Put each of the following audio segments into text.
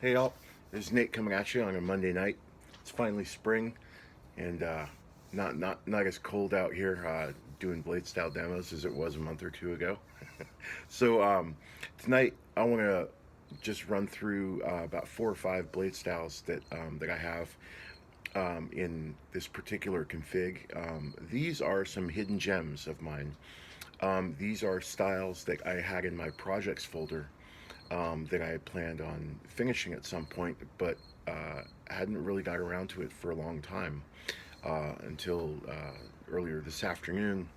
Hey all, this is Nate coming at you on a Monday night. It's finally spring, and not as cold out here doing Bladestyle demos as it was a month or two ago. So tonight I want to just run through about 4 or 5 Bladestyles that I have in this particular config. These are some hidden gems of mine. These are styles that I had in my projects folder that I had planned on finishing at some point, but hadn't really got around to it for a long time until earlier this afternoon.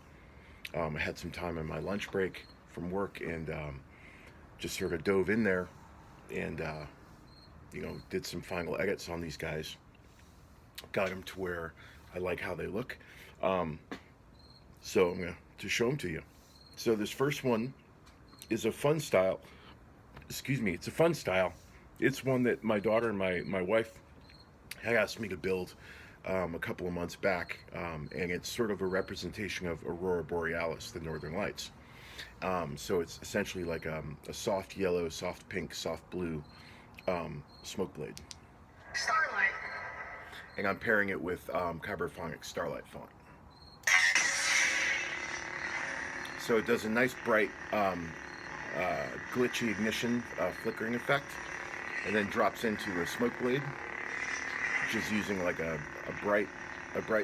I had some time in my lunch break from work and just sort of dove in there and did some final edits on these guys. Got them to where I like how they look. Um, so I'm going to show them to you. So this first one is a fun style. Excuse me, it's a fun style. It's one that my daughter and my wife had asked me to build a couple of months back, and it's sort of a representation of Aurora Borealis, the Northern Lights. So it's essentially like a soft yellow, soft pink, soft blue smoke blade. Starlight. And I'm pairing it with Cyberphonic Starlight font. So it does a nice bright glitchy ignition flickering effect, and then drops into a smoke blade, which is using like a bright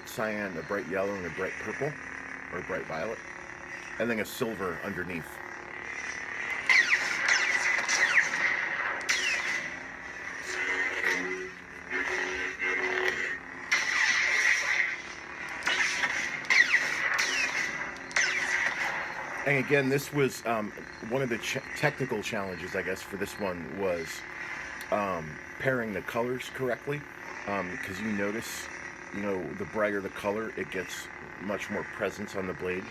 cyan, a bright yellow, and a bright purple or a bright violet, and then a silver underneath. And again, this was one of the technical challenges, I guess, for this one was pairing the colors correctly, because you notice, the brighter the color, it gets much more presence on the blade.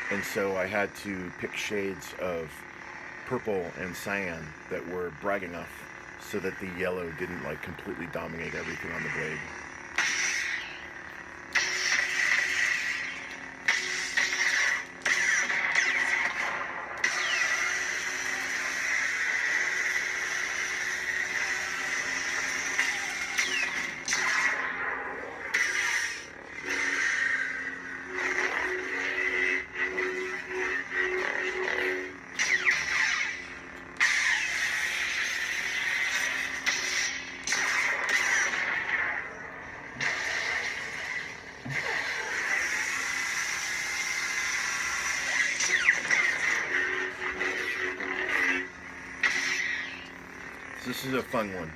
And so I had to pick shades of purple and cyan that were bright enough so that the yellow didn't like completely dominate everything on the blade. This is a fun one.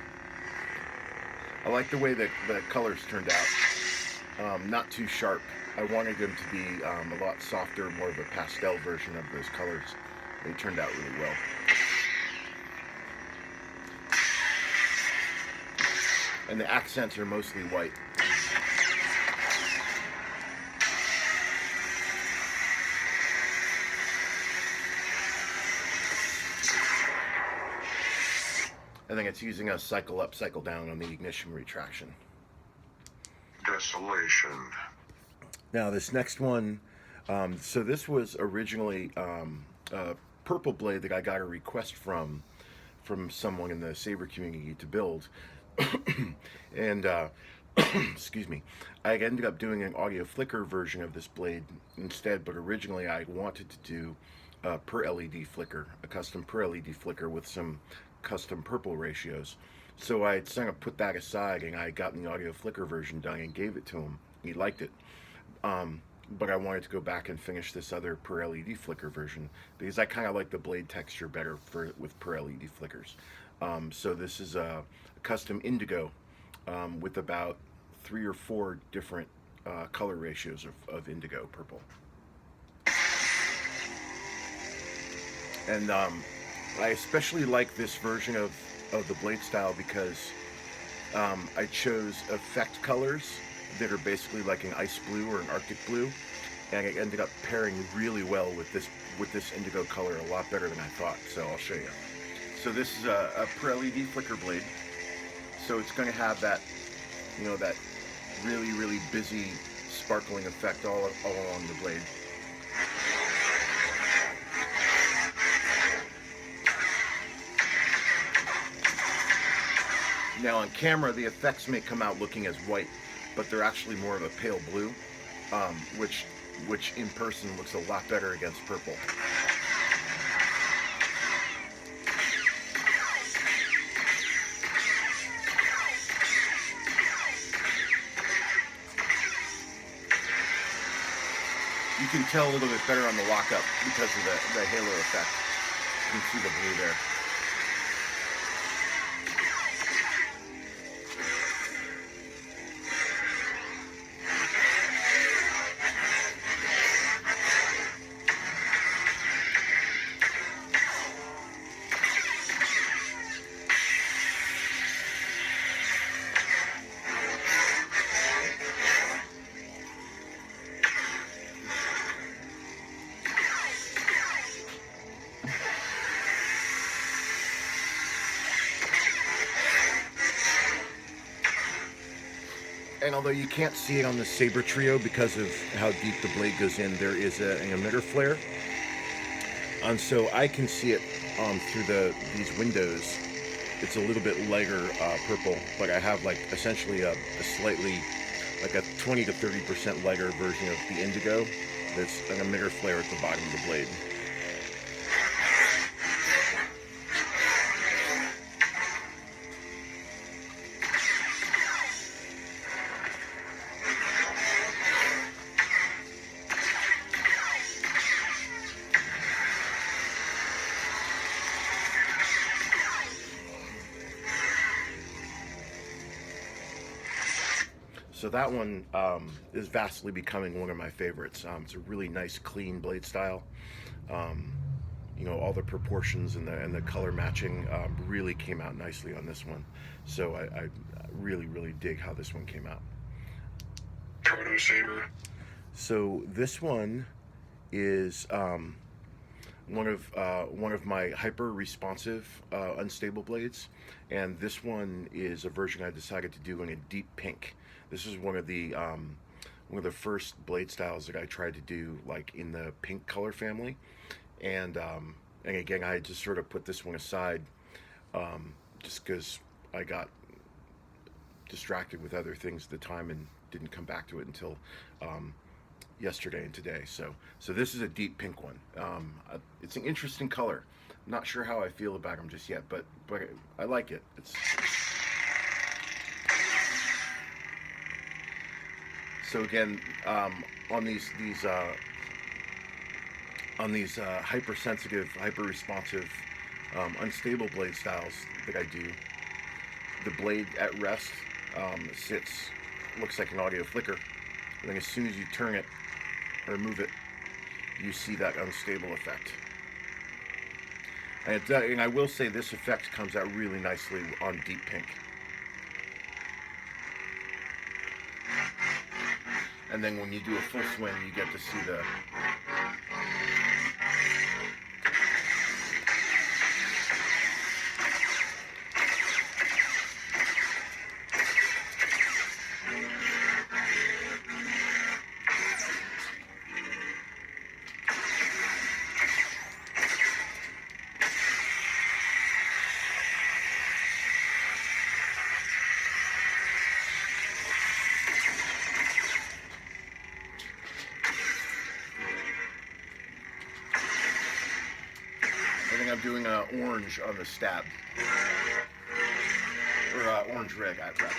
I like the way that the colors turned out. Not too sharp. I wanted them to be a lot softer, more of a pastel version of those colors. They turned out really well. And the accents are mostly white. And then it's using a cycle up, cycle down on the ignition retraction. Desolation. Now this next one, so this was originally a purple blade that I got a request from someone in the Saber community to build. And excuse me, I ended up doing an audio flicker version of this blade instead, but originally I wanted to do a per LED flicker, a custom per LED flicker with some custom purple ratios. So I kind of put that aside, and I got the audio flicker version done and gave it to him. He liked it. But I wanted to go back and finish this other per LED flicker version because I kind of like the blade texture better with per LED flickers. So this is a custom indigo with about 3 or 4 different color ratios of indigo purple. And I especially like this version of the Bladestyle because I chose effect colors that are basically like an ice blue or an arctic blue, and it ended up pairing really well with this indigo color, a lot better than I thought. So I'll show you. So this is a per LED flicker blade. So it's going to have that, that really busy sparkling effect all along the blade. Now on camera, the effects may come out looking as white, but they're actually more of a pale blue, um, which which in person looks a lot better against purple. You can tell a little bit better on the lockup because of the halo effect. You can see the blue there. And although you can't see it on the Saber Trio because of how deep the blade goes in, there is an emitter flare. And so I can see it through these windows. It's a little bit lighter purple, but I have like essentially a slightly, like a 20 to 30% lighter version of the indigo that's an emitter flare at the bottom of the blade. So that one is vastly becoming one of my favorites. It's a really nice, clean blade style. Um, you know, all the proportions and the color matching really came out nicely on this one. So I really dig how this one came out. Proto Saber. So this one is one of my hyper responsive unstable blades, and this one is a version I decided to do in a deep pink. This is one of the first blade styles that I tried to do like in the pink color family, and again I just sort of put this one aside just because I got distracted with other things at the time and didn't come back to it until yesterday and today. So this is a deep pink one. It's an interesting color. I'm not sure how I feel about them just yet, but I like it. It's so again on these hypersensitive, hyper responsive, unstable blade styles that I do. The blade at rest sits, looks like an audio flicker, and then as soon as you turn it or move it, you see that unstable effect. And I will say this effect comes out really nicely on deep pink. And then when you do a full swing, you get to see the I think I'm doing orange on the stab, or orange red, rather.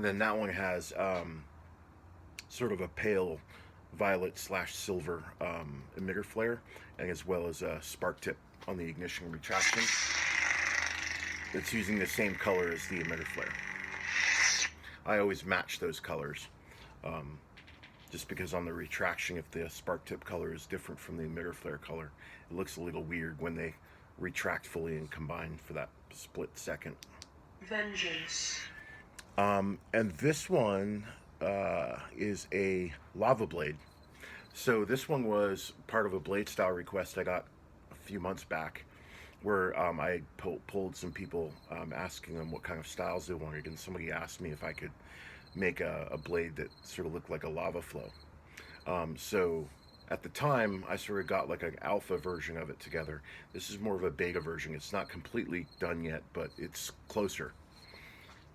And then that one has sort of a pale violet slash silver emitter flare, and as well as a spark tip on the ignition retraction. It's using the same color as the emitter flare. I always match those colors, just because on the retraction, if the spark tip color is different from the emitter flare color, it looks a little weird when they retract fully and combine for that split second. Vengeance. And this one is a lava blade. So this one was part of a Bladestyle request I got a few months back, where I pulled some people asking them what kind of styles they wanted, and somebody asked me if I could make a blade that sort of looked like a lava flow. So at the time, I sort of got like an alpha version of it together. This is more of a beta version. It's not completely done yet, but it's closer.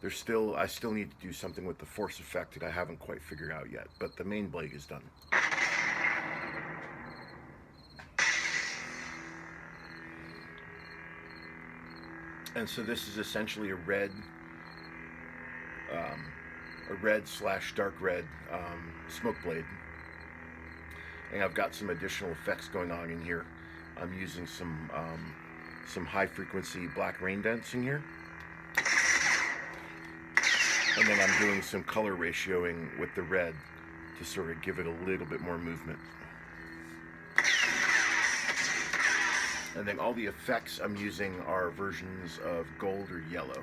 I still need to do something with the force effect that I haven't quite figured out yet, but the main blade is done. And so this is essentially a red slash dark red smoke blade. And I've got some additional effects going on in here. I'm using some high frequency black rain dents in here. And then I'm doing some color ratioing with the red to sort of give it a little bit more movement. And then all the effects I'm using are versions of gold or yellow.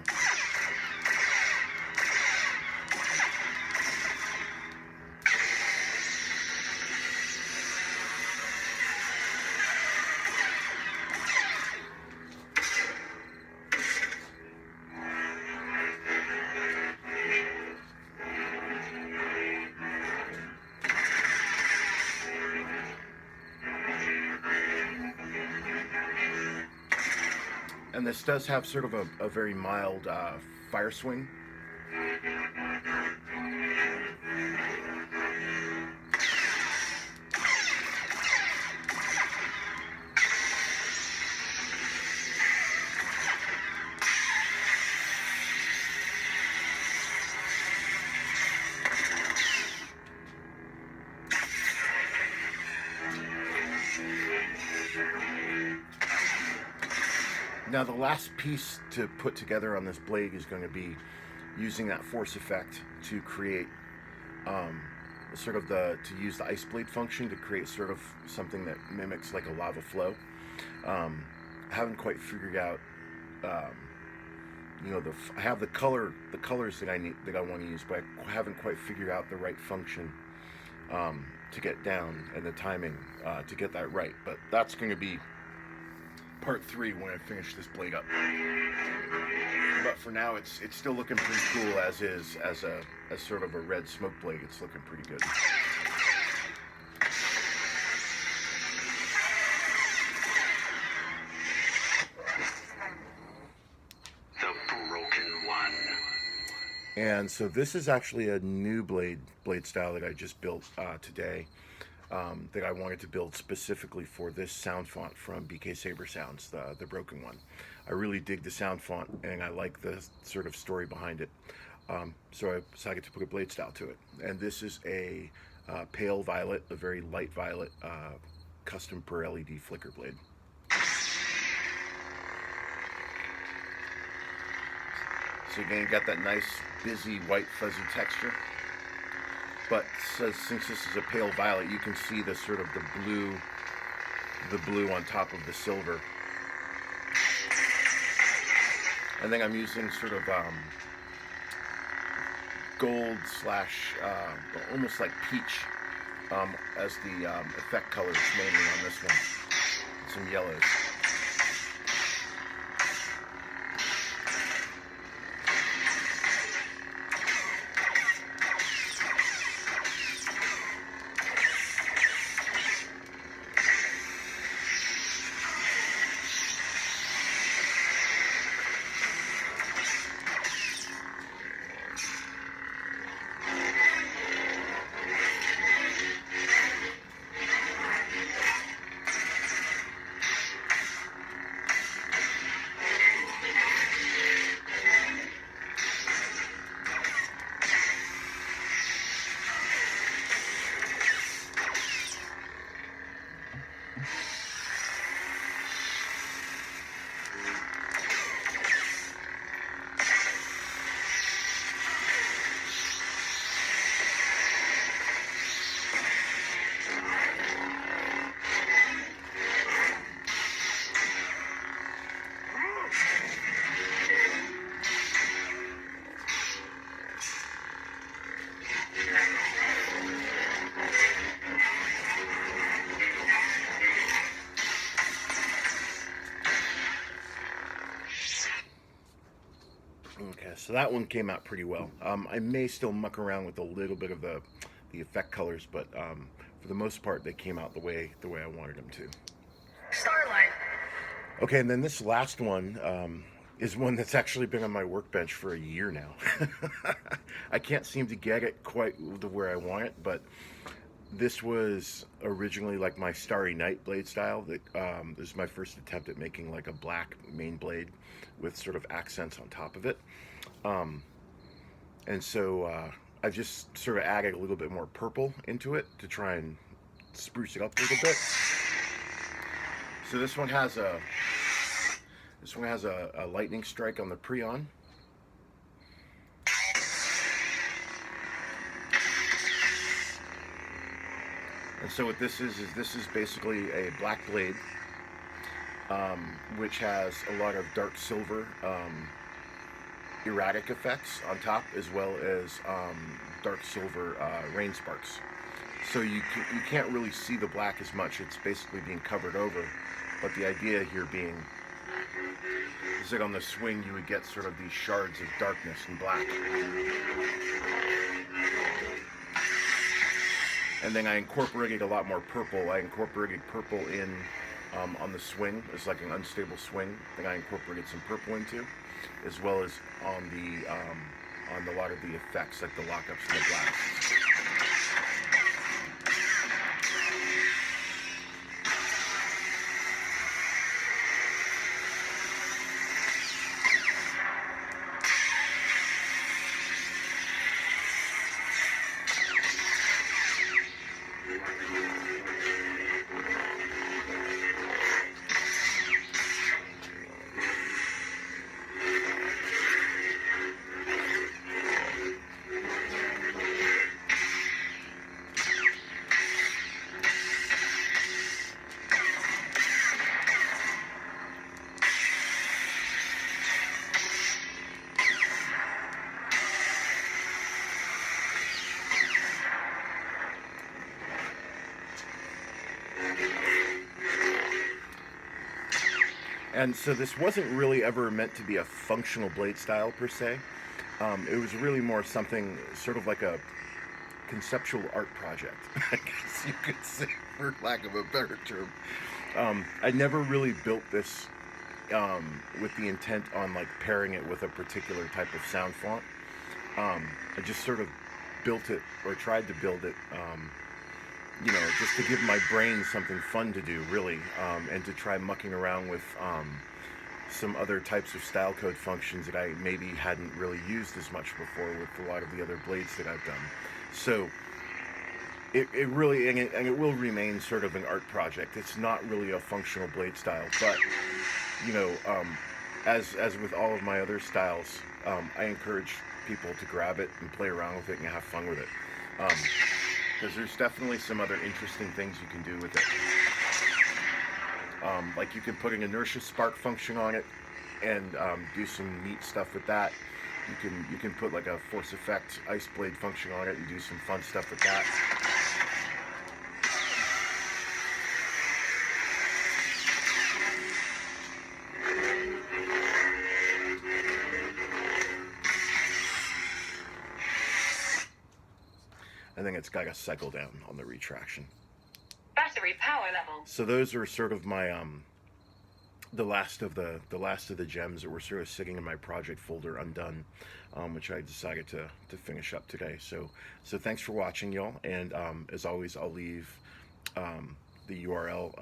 And this does have sort of a very mild fire swing. Now the last piece to put together on this blade is going to be using that force effect to create to use the ice blade function to create sort of something that mimics like a lava flow. I haven't quite figured out, I have the colors that I want to use, but I haven't quite figured out the right function to get down and the timing to get that right. But that's going to be part 3 when I finish this blade up. But for now, it's still looking pretty cool as is, as sort of a red smoke blade. It's looking pretty good. The broken one. And so this is actually a new blade style that I just built today. That I wanted to build specifically for this sound font from BK Saber Sounds, the broken one. I really dig the sound font, and I like the sort of story behind it. So I decided to put a blade style to it. And this is a pale violet, a very light violet, custom per LED flicker blade. So again, you got that nice, busy, white, fuzzy texture. But since this is a pale violet, you can see the sort of the blue on top of the silver. And then I'm using sort of gold slash almost like peach as the effect colors mainly on this one. Some yellows. Yeah, so that one came out pretty well. I may still muck around with a little bit of the effect colors, but for the most part, they came out the way I wanted them to. Starlight. Okay, and then this last one is one that's actually been on my workbench for a year now. I can't seem to get it quite to where I want it, but this was originally like my Starry Night blade style. That this is my first attempt at making like a black main blade with sort of accents on top of it. And so I've just sort of added a little bit more purple into it to try and spruce it up a little bit. So this one has a lightning strike on the Preon. And so what this is basically a black blade, which has a lot of dark silver erratic effects on top, as well as dark silver rain sparks. So you can't really see the black as much. It's basically being covered over. But the idea here being is that on the swing you would get sort of these shards of darkness and black. And then I incorporated a lot more purple. I incorporated purple in on the swing. It's like an unstable swing. Then I incorporated some purple into, as well as on a lot of the effects, like the lockups and the blasts. And so this wasn't really ever meant to be a functional blade style per se. It was really more something sort of like a conceptual art project, I guess you could say, for lack of a better term. I never really built this with the intent on like pairing it with a particular type of sound font. I just sort of built it, or tried to build it, just to give my brain something fun to do, really, and to try mucking around with some other types of style code functions that I maybe hadn't really used as much before with a lot of the other blades that I've done. So it really, and it will remain sort of an art project. It's not really a functional blade style, but as with all of my other styles, I encourage people to grab it and play around with it and have fun with it. Because there's definitely some other interesting things you can do with it. Like you can put an inertia spark function on it and do some neat stuff with that. You can put like a force effect ice blade function on it and do some fun stuff with that. And then it's got a cycle down on the retraction. Battery power level. So those are sort of my the last of the gems that were sort of sitting in my project folder undone, which I decided to finish up today. So thanks for watching, y'all, and as always, I'll leave the URL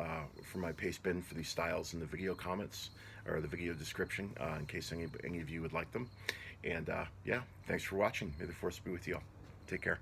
for my paste bin for these styles in the video comments or the video description in case any of you would like them. And yeah, thanks for watching. May the force be with you all. Take care.